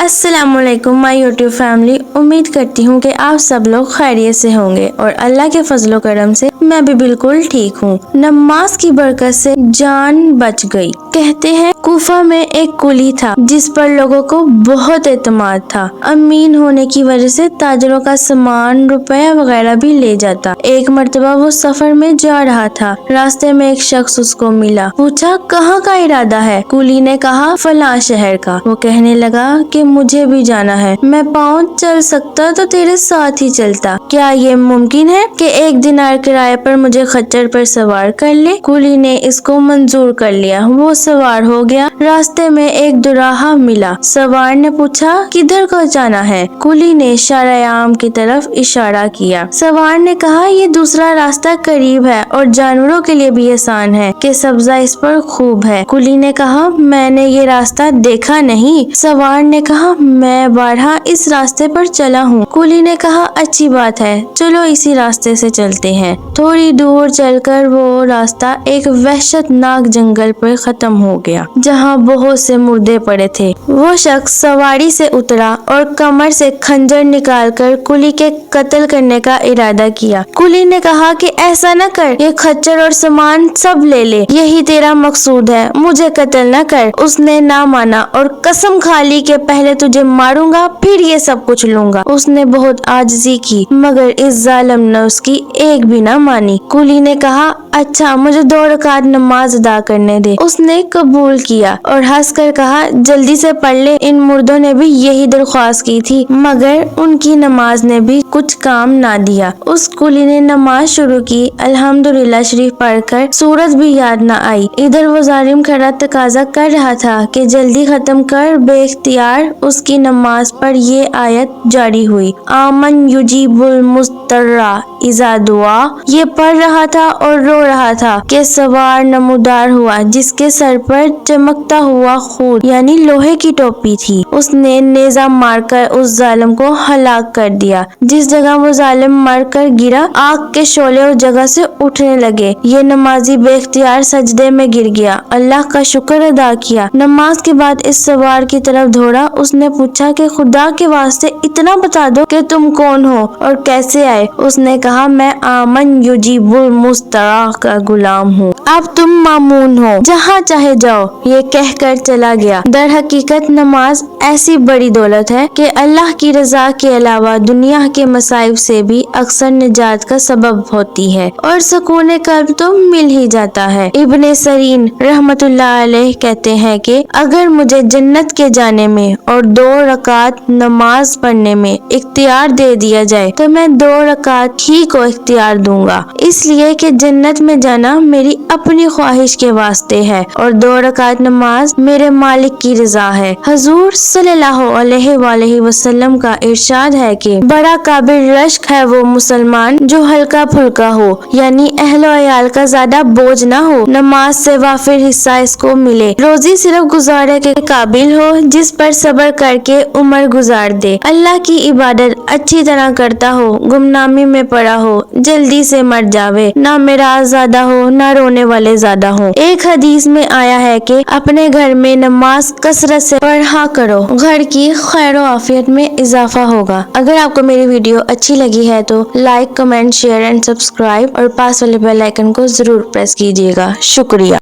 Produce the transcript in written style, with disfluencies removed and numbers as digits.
अस्सलाम वालेकुम my YouTube family. उम्मीद करती हूँ कि आप सब लोग खैरियत से होंगे और अल्लाह के फजलो करम से मैं भी बिल्कुल ठीक हूँ। नमाज की बरकत से जान बच गई। कहते हैं कूफा में एक कुली था जिस पर लोगों को बहुत एतमाद था। अमीन होने की वजह से ताजरों का सामान रुपया वगैरह भी ले जाता। एक मर्तबा वो सफर में जा रहा था। रास्ते में एक शख्स उसको मिला। पूछा कहाँ का इरादा है? कुली ने कहा फलां शहर का। वो कहने लगा कि मुझे भी जाना है, मैं पाँव चल सकता तो तेरे साथ ही चलता। क्या ये मुमकिन है कि एक दिनार किराए पर मुझे खच्चर पर सवार कर ले? कुली ने इसको मंजूर कर लिया। वो सवार हो गया। रास्ते में एक दुराहा मिला। सवार ने पूछा किधर को जाना है? कुली ने शारायाम की तरफ इशारा किया। सवार ने कहा ये दूसरा रास्ता करीब है और जानवरों के लिए भी आसान है कि सब्जा इस पर खूब है। कुली ने कहा मैंने ये रास्ता देखा नहीं। सवार ने कहा मैं बारहा इस रास्ते पर चला हूँ। कुली ने कहा अच्छी बात है, चलो इसी रास्ते से चलते हैं। थोड़ी दूर चलकर वो रास्ता एक वहशतनाक जंगल पर खत्म हो गया जहाँ बहुत से मुर्दे पड़े थे। वो शख्स सवारी से उतरा और कमर से खंजर निकालकर कुली के कत्ल करने का इरादा किया। कुली ने कहा कि ऐसा न कर, ये खच्चर और सामान सब ले ले, यही तेरा मकसूद है, मुझे कत्ल न कर। उसने ना माना और कसम खा ली कि पहले तुझे मारूंगा फिर ये सब कुछ लूंगा। उसने बहुत आजिज़ी की मगर इस जालिम ने उसकी एक भी ना मानी। कुली ने कहा अच्छा मुझे 2 रकात नमाज अदा करने दे। उसने कबूल किया और हंस कर कहा जल्दी से पढ़ ले। इन मुर्दों ने भी यही दरख्वास्त की थी मगर उनकी नमाज ने भी कुछ काम ना दिया। उस कुली ने नमाज शुरू की। अल्हम्दुलिल्लाह शरीफ पढ़कर सूरत भी याद ना आई। इधर वो जालिम खड़ा तकाजा कर रहा था कि जल्दी खत्म कर। बेख्तियार उसकी नमाज पर ये आयत जारी हुई, आमन युजीबुल मुस्तर्रा इज़ा दुआ। ये पढ़ रहा था और रो रहा था कि सवार नमूदार हुआ जिसके सर पर चमकता हुआ खून यानी लोहे की टोपी थी। उसने नेजा मारकर उस जालिम को हलाक कर दिया। जिस जगह वो जालिम मर कर गिरा आग के शोले उस जगह से उठने लगे। ये नमाजी बेख्तियार सजदे में गिर गया, अल्लाह का शुक्र अदा किया। नमाज के बाद इस सवार की तरफ दौड़ा। उसने पूछा कि खुदा के वास्ते इतना बता दो कि तुम कौन हो और कैसे आए? उसने कहा मैं आमन युजीबुल मुस्तरा का गुलाम हूँ, अब तुम मामून हो, जहाँ चाहे जाओ। ये कहकर चला गया। दर हकीकत नमाज ऐसी बड़ी दौलत है कि अल्लाह की रजा के अलावा दुनिया के मसाइब से भी अक्सर निजात का सबब होती है और सुकून कल्ब तो मिल ही जाता है। इब्ने सरीन रहमतुल्लाह अलैह कहते हैं कि अगर मुझे जन्नत के जाने में और 2 रकात नमाज पढ़ने में इख्तियार दे दिया जाए तो मैं 2 रकात ही को इख्तियार दूंगा, इसलिए कि जन्नत में जाना मेरी अपनी ख्वाहिश के वास्ते है और 2 रकात नमाज मेरे मालिक की रजा है। हुजूर सल्लल्लाहु अलैहि वसल्लम का इरशाद है कि बड़ा काबिल रश्क है वो मुसलमान जो हल्का फुल्का हो, यानी अहलो अयाल का ज्यादा बोझ ना हो, नमाज से वाफिर हिस्सा इसको मिले, रोजी सिर्फ गुजारे के काबिल हो जिस पर सब्र करके उम्र गुजार दे, अल्लाह की इबादत अच्छी तरह करता हो, गुमनामी में पड़ा हो, जल्दी से मर जावे, ना मिराज ज्यादा हो ना रोने वाले ज्यादा हो। एक हदीस में आया है कि अपने घर में नमाज कसरत से पढ़ा करो, घर की खैर आफियत में इजाफा होगा। अगर आपको मेरी वीडियो अच्छी लगी है तो like, comment, share and subscribe और पास वाले बेल आइकन को जरूर प्रेस कीजिएगा। शुक्रिया।